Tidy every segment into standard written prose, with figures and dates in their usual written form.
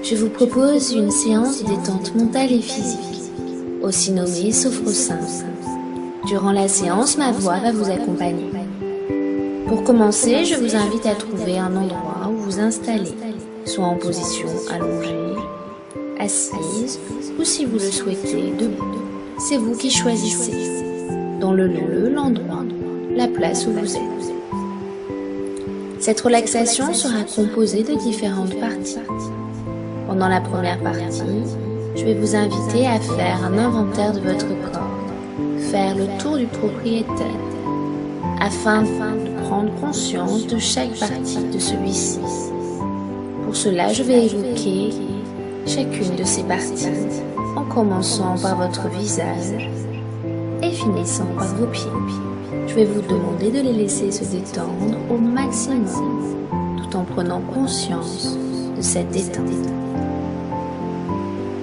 Je vous propose une séance de détente mentale et physique, aussi nommée sophro-simple. Durant la séance, ma voix va vous accompagner. Pour commencer, je vous invite à trouver un endroit où vous installer, soit en position allongée, assise ou si vous le souhaitez, debout. C'est vous qui choisissez, dans le lieu, l'endroit, la place où vous êtes. Cette relaxation sera composée de différentes parties. Pendant la première partie, je vais vous inviter à faire un inventaire de votre corps, faire le tour du propriétaire, afin de prendre conscience de chaque partie de celui-ci. Pour cela, je vais évoquer chacune de ces parties, en commençant par votre visage et finissant par vos pieds. Je vais vous demander de les laisser se détendre au maximum, tout en prenant conscience de cette détente.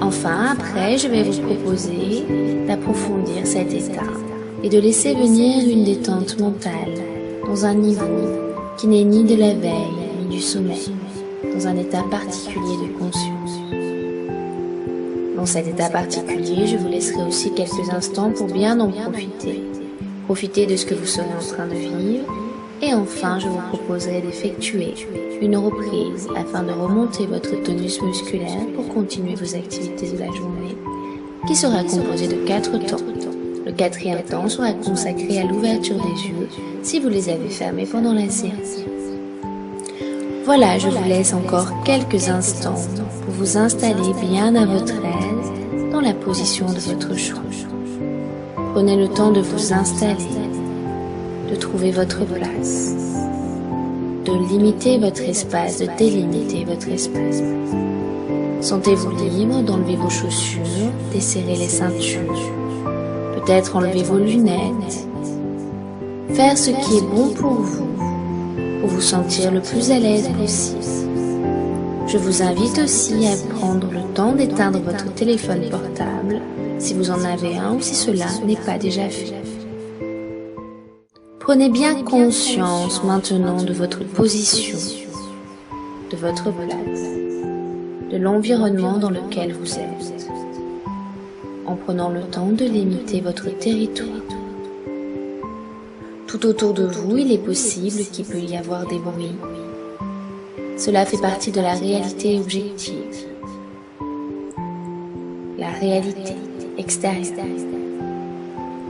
Enfin, après, je vais vous proposer d'approfondir cet état et de laisser venir une détente mentale dans un niveau qui n'est ni de la veille ni du sommeil, dans un état particulier de conscience. Dans cet état particulier, je vous laisserai aussi quelques instants pour bien en profiter. Profitez de ce que vous serez en train de vivre. Et enfin, je vous proposerai d'effectuer une reprise afin de remonter votre tonus musculaire pour continuer vos activités de la journée, qui sera composée de 4 temps. Le 4e temps sera consacré à l'ouverture des yeux si vous les avez fermés pendant la séance. Voilà, je vous laisse encore quelques instants pour vous installer bien à votre aise dans la position de votre choix. Prenez le temps de vous installer, de trouver votre place, de limiter votre espace, de délimiter votre espace. Sentez-vous libre d'enlever vos chaussures, desserrer les ceintures, peut-être enlever vos lunettes, faire ce qui est bon pour vous sentir le plus à l'aise possible. Je vous invite aussi à prendre le temps d'éteindre votre téléphone portable si vous en avez un ou si cela n'est pas déjà fait. Prenez bien conscience maintenant de votre position, de votre place, de l'environnement dans lequel vous êtes, en prenant le temps de limiter votre territoire. Tout autour de vous, il est possible qu'il peut y avoir des bruits. Cela fait partie de la réalité objective, la réalité extérieure.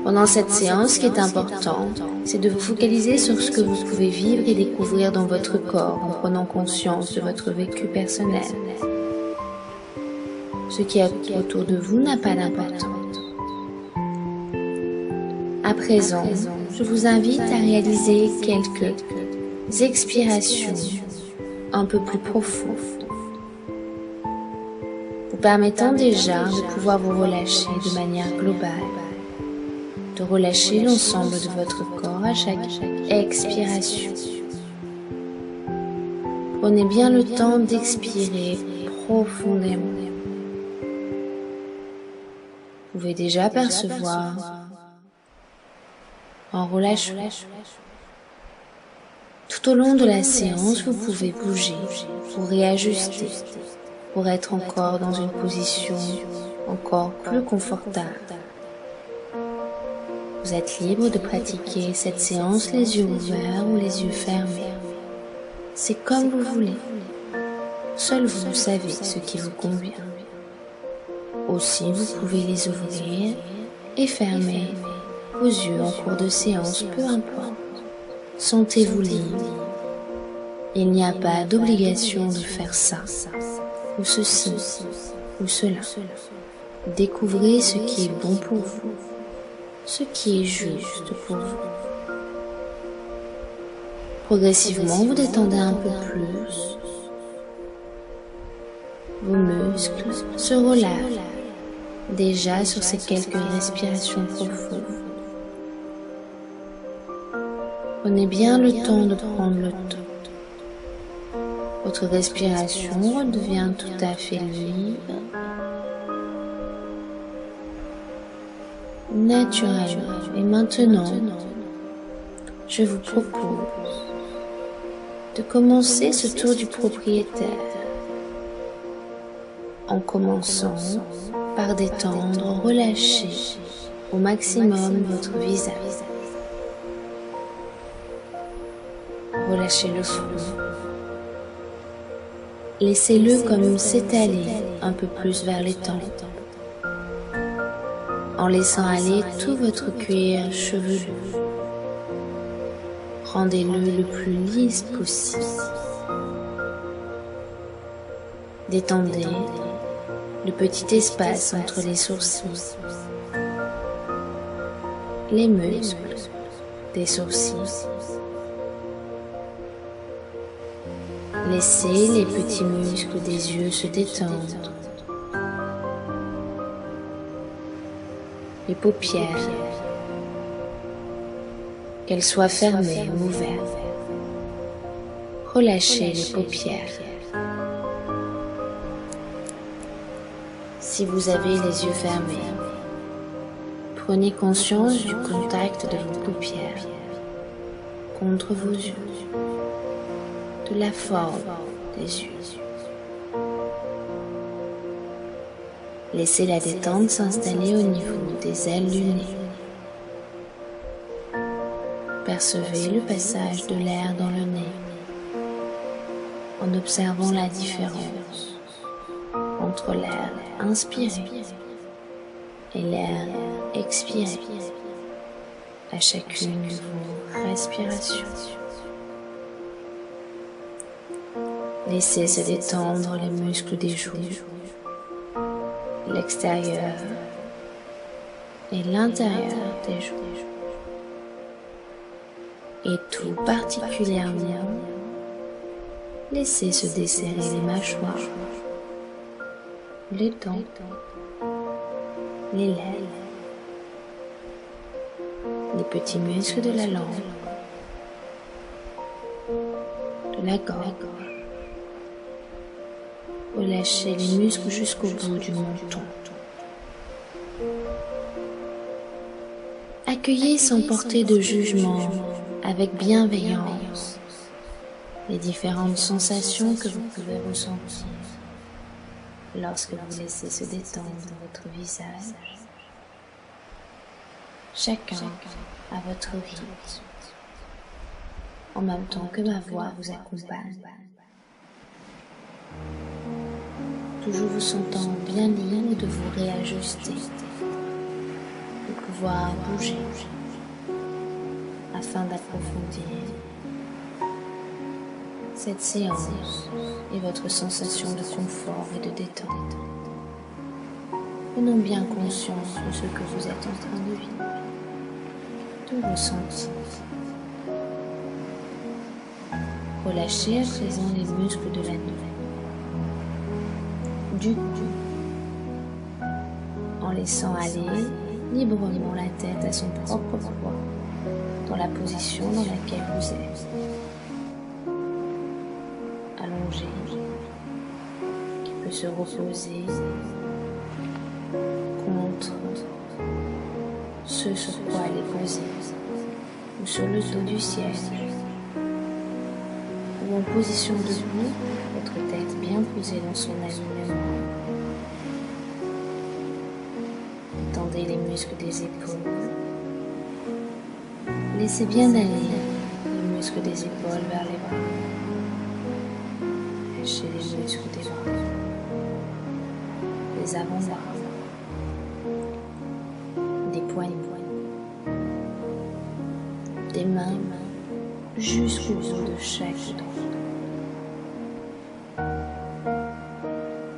Pendant cette séance, ce qui est important, c'est de vous focaliser sur ce que vous pouvez vivre et découvrir dans votre corps en prenant conscience de votre vécu personnel. Ce qui est autour de vous n'a pas d'importance. À présent, je vous invite à réaliser quelques expirations un peu plus profondes, vous permettant déjà de pouvoir vous relâcher de manière globale, de relâcher l'ensemble de votre corps à chaque expiration. Prenez bien le temps d'expirer profondément. Vous pouvez déjà percevoir un relâchement. Tout au long de la séance, vous pouvez bouger, vous réajuster, pour être encore dans une position encore plus confortable. Vous êtes libre de pratiquer cette séance les yeux ouverts ou les yeux fermés. C'est comme vous voulez. Seul vous savez ce qui vous convient. Aussi, vous pouvez les ouvrir et fermer vos yeux en cours de séance, peu importe. Sentez-vous libre. Il n'y a pas d'obligation de faire ça, ou ceci, ou cela. Découvrez ce qui est bon pour vous, ce qui est juste pour vous. Progressivement, vous détendez un peu plus. Vos muscles se relâchent déjà sur ces quelques respirations profondes. Prenez bien le temps de prendre le temps. Votre respiration redevient tout à fait libre, naturellement. Et maintenant, je vous propose de commencer ce tour du propriétaire en commençant par détendre, relâcher au maximum votre visage. Relâchez le front. Laissez-le comme s'étaler un peu plus vers les tempes, en laissant aller tout votre cuir chevelu. Rendez-le le plus lisse possible. Détendez le petit espace entre les sourcils, les muscles des sourcils. Laissez les petits muscles des yeux se détendre. Les paupières, qu'elles soient fermées ou ouvertes. Relâchez les paupières. Si vous avez les yeux fermés, prenez conscience du contact de vos paupières contre vos yeux, de la forme des yeux. Laissez la détente s'installer au niveau des ailes du nez. Percevez le passage de l'air dans le nez en observant la différence entre l'air inspiré et l'air expiré à chacune de vos respirations. Laissez se détendre les muscles des joues, l'extérieur et l'intérieur des joues, et tout particulièrement, laissez se desserrer les mâchoires, les dents, les lèvres, les petits muscles de la langue, de la gorge. Relâchez les muscles jusqu'au bout du menton. Accueillez sans porter de jugement, avec bienveillance, les différentes sensations que vous pouvez ressentir lorsque vous laissez se détendre votre visage, chacun à votre rythme, en même temps que ma voix vous accompagne. Toujours vous sentant bien libre de vous réajuster, de pouvoir bouger afin d'approfondir cette séance et votre sensation de confort et de détente. Prenons bien conscience de ce que vous êtes en train de vivre, de ressentir. Relâchez à présent les muscles de la nuque, du cou, en laissant aller librement la tête à son propre poids dans la position dans laquelle vous êtes. Allongé, qui peut se reposer contre ce sur quoi elle est posée, ou sur le dos du siège, ou en position debout, votre tête bien posée dans son alignement. Tendez les muscles des épaules. Laissez bien aller les muscles des épaules vers les bras. Lâchez les muscles des bras, des avant-bras, des poignets, des mains jusqu'au bout de chaque doigt.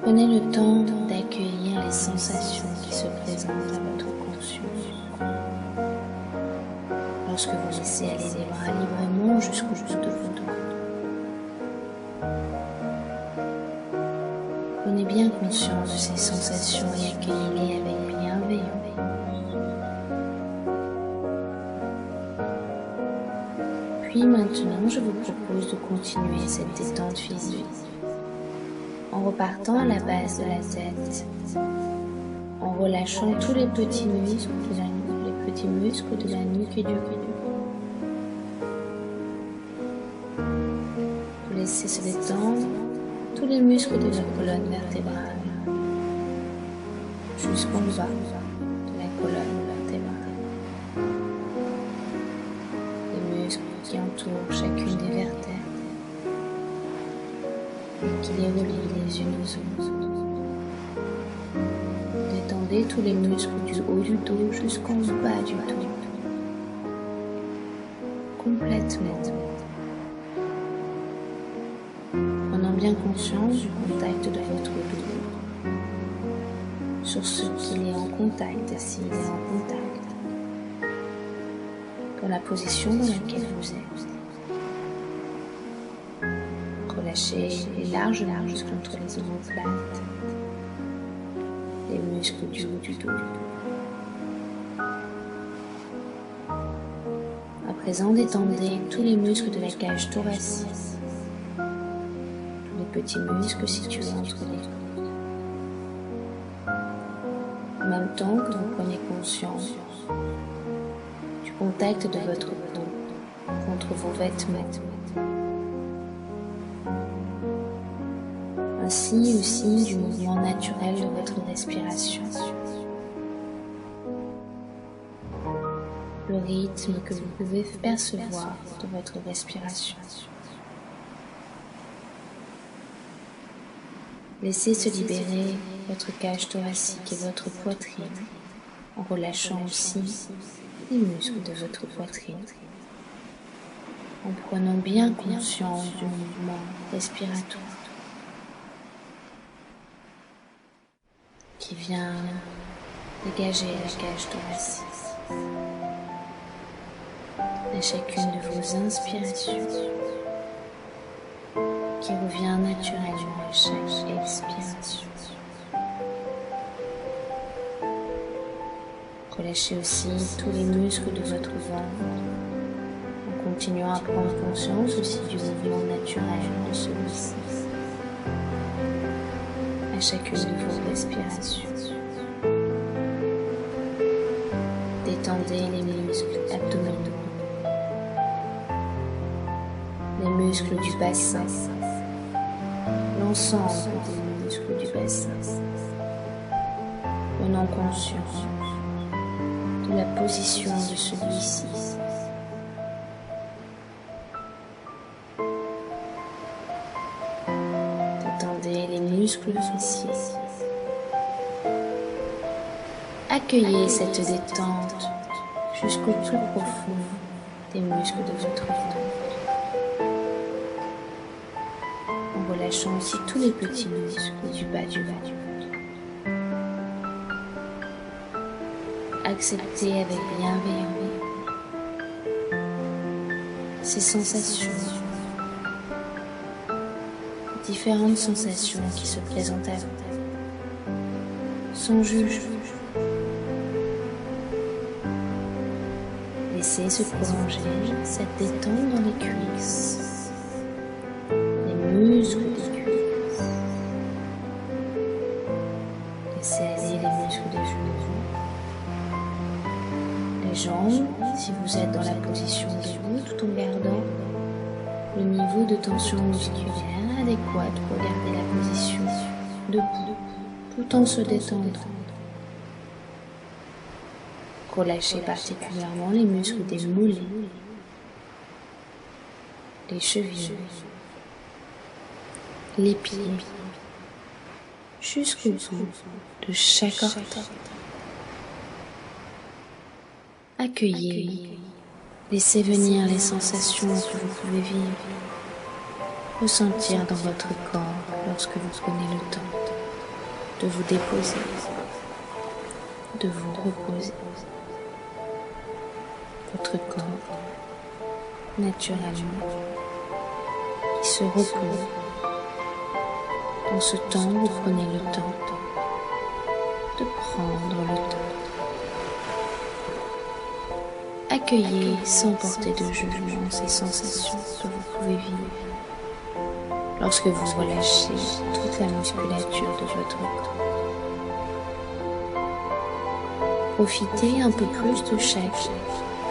Prenez le temps d'accueillir les sensations qui se présentent à votre conscience. Lorsque vous laissez aller les bras librement jusqu'au bout de vos doigts. Prenez bien conscience de ces sensations et accueillez-les avec bienveillance. Puis maintenant, je vous propose de continuer cette détente physique en repartant à la base de la tête, en relâchant tous les petits muscles de la nuque, les petits muscles de la nuque et du cou. Vous laissez se détendre tous les muscles de la colonne vertébrale, jusqu'en bas de la colonne vertébrale. Les muscles qui entourent chacune des vertèbres et qui les relient les unes aux autres. Détendez tous les muscles du haut du dos jusqu'en bas du dos. Complètement. Prenant bien conscience du contact de votre dos, sur ce qu'il est en contact, s'il est en contact, dans la position dans laquelle vous êtes. Relâchez les larges muscles entre les omoplates, les muscles du haut du dos. À présent, détendez tous les muscles de la cage thoracique, tous les petits muscles situés entre les côtes. En même temps que vous prenez conscience du contact de votre peau contre vos vêtements, ainsi aussi du mouvement naturel de votre respiration. Le rythme que vous pouvez percevoir de votre respiration. Laissez se libérer votre cage thoracique et votre poitrine en relâchant aussi les muscles de votre poitrine, en prenant bien conscience du mouvement respiratoire qui vient dégager la cage thoracique. À chacune de vos inspirations, qui revient naturellement à chaque expiration. Relâchez aussi tous les muscles de votre ventre, en continuant à prendre conscience aussi du mouvement naturel de celui-ci. À chacune de vos respirations. Détendez les muscles abdominaux, les muscles du bassin, l'ensemble des muscles du bassin, prenant conscience de la position de celui-ci. Détendez les muscles fessiers. Accueillez cette détente jusqu'au plus profond des muscles de votre ventre, en relâchant aussi tous les petits muscles du bas du ventre. Acceptez avec bienveillance ces sensations, différentes sensations qui se présentent à vous, sans jugement. Laissez se prolonger cette détente dans les cuisses, les muscles des cuisses. Laissez aller les muscles des genoux, les jambes si vous êtes dans la position debout, tout en gardant le niveau de tension musculaire adéquat pour garder la position debout, tout en se détendant. Relâchez particulièrement les muscles des mollets, les chevilles, les pieds, jusqu'au bout de chaque orteil. Accueillez, laissez venir les sensations que vous pouvez vivre, ressentir dans votre corps lorsque vous prenez le temps de vous déposer, de vous reposer. Votre corps, naturellement, qui se repose. Dans ce temps, vous prenez le temps de prendre le temps. Accueillez sans porter de jugement ces sensations que vous pouvez vivre lorsque vous relâchez toute la musculature de votre corps. Profitez un peu plus de chaque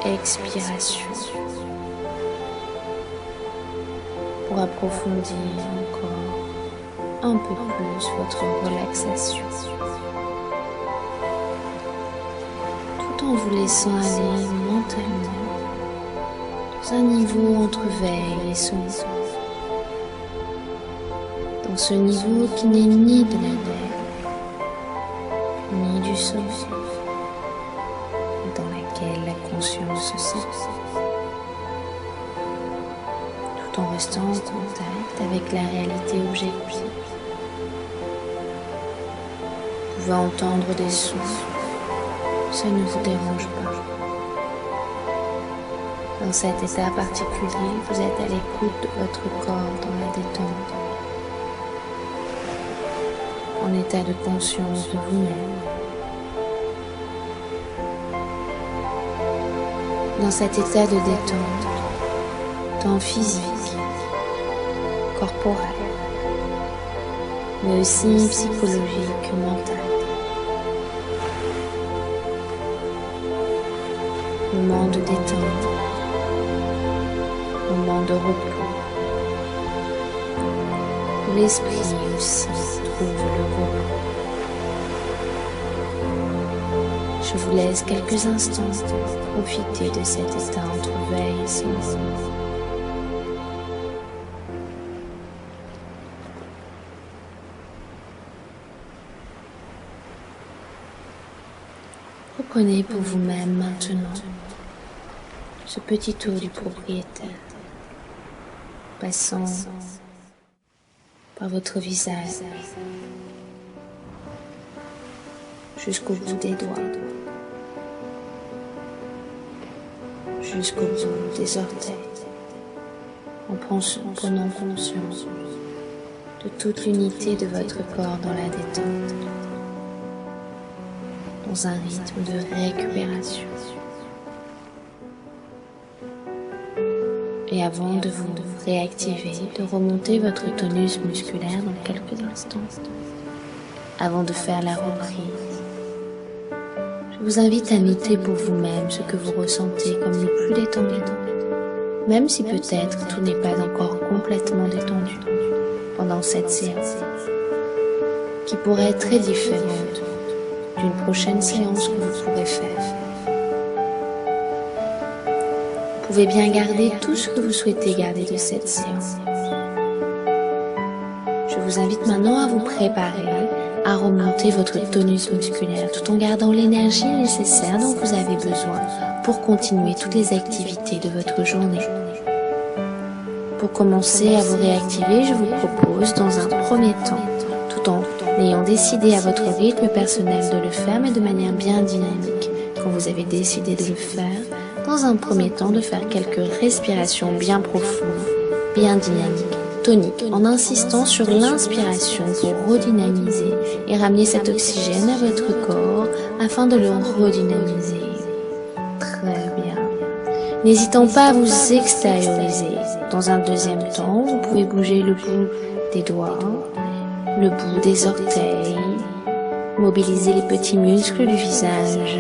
expiration pour approfondir encore un peu plus votre relaxation. tout en vous laissant aller mentalement dans un niveau entre veille et sommeil. Dans ce niveau qui n'est ni de la veille, ni du sommeil, dans laquelle la conscience se sépare, tout en restant en contact avec la réalité objective. Vous pouvez entendre des sons, ça ne vous dérange pas. Dans cet état particulier, vous êtes à l'écoute de votre corps dans la détente, en état de conscience de vous-même. Dans cet état de détente, tant physique, corporel, mais aussi psychologique que mental. Moment de détente, moment de repos, où l'esprit aussi trouve le repos. Je vous laisse quelques instants pour profiter de cet état entre veille et sommeil. Reprenez pour vous-même maintenant ce petit tour du propriétaire, passant par votre visage jusqu'au bout des doigts, jusqu'au bout des orteils, en prenant conscience de toute l'unité de votre corps dans la détente, dans un rythme de récupération. Et avant de vous réactiver, de remonter votre tonus musculaire dans quelques instants, avant de faire la reprise, je vous invite à noter pour vous-même ce que vous ressentez comme le plus détendu, même si peut-être tout n'est pas encore complètement détendu pendant cette séance, qui pourrait être très différente d'une prochaine séance que vous pourrez faire. Vous pouvez bien garder tout ce que vous souhaitez garder de cette séance. Je vous invite maintenant à vous préparer à remonter votre tonus musculaire tout en gardant l'énergie nécessaire dont vous avez besoin pour continuer toutes les activités de votre journée. Pour commencer à vous réactiver, je vous propose dans un premier temps, tout en ayant décidé à votre rythme personnel de le faire, mais de manière bien dynamique, quand vous avez décidé de le faire, dans un premier temps de faire quelques respirations bien profondes, bien dynamiques, toniques, en insistant sur l'inspiration pour redynamiser et ramener cet oxygène à votre corps afin de le redynamiser. Très bien. N'hésitant pas à vous extérioriser. Dans un deuxième temps, vous pouvez bouger le bout des doigts, le bout des orteils, mobiliser les petits muscles du visage.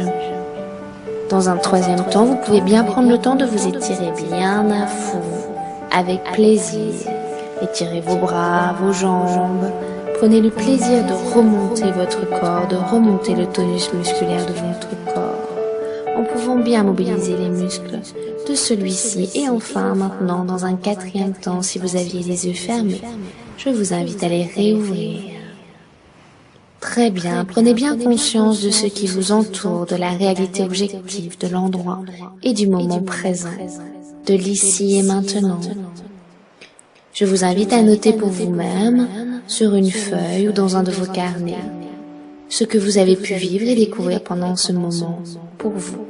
Dans un troisième temps, vous pouvez bien prendre le temps de vous étirer bien à fond, avec plaisir. Étirez vos bras, vos jambes. Prenez le plaisir de remonter votre corps, de remonter le tonus musculaire de votre corps, en pouvant bien mobiliser les muscles de celui-ci. Et enfin, maintenant, dans un quatrième temps, si vous aviez les yeux fermés, je vous invite à les réouvrir. Très bien, prenez bien conscience de ce qui vous entoure, de la réalité objective de l'endroit et du moment présent, de l'ici et maintenant. Je vous invite à noter pour vous-même, sur une feuille ou dans un de vos carnets, ce que vous avez pu vivre et découvrir pendant ce moment pour vous.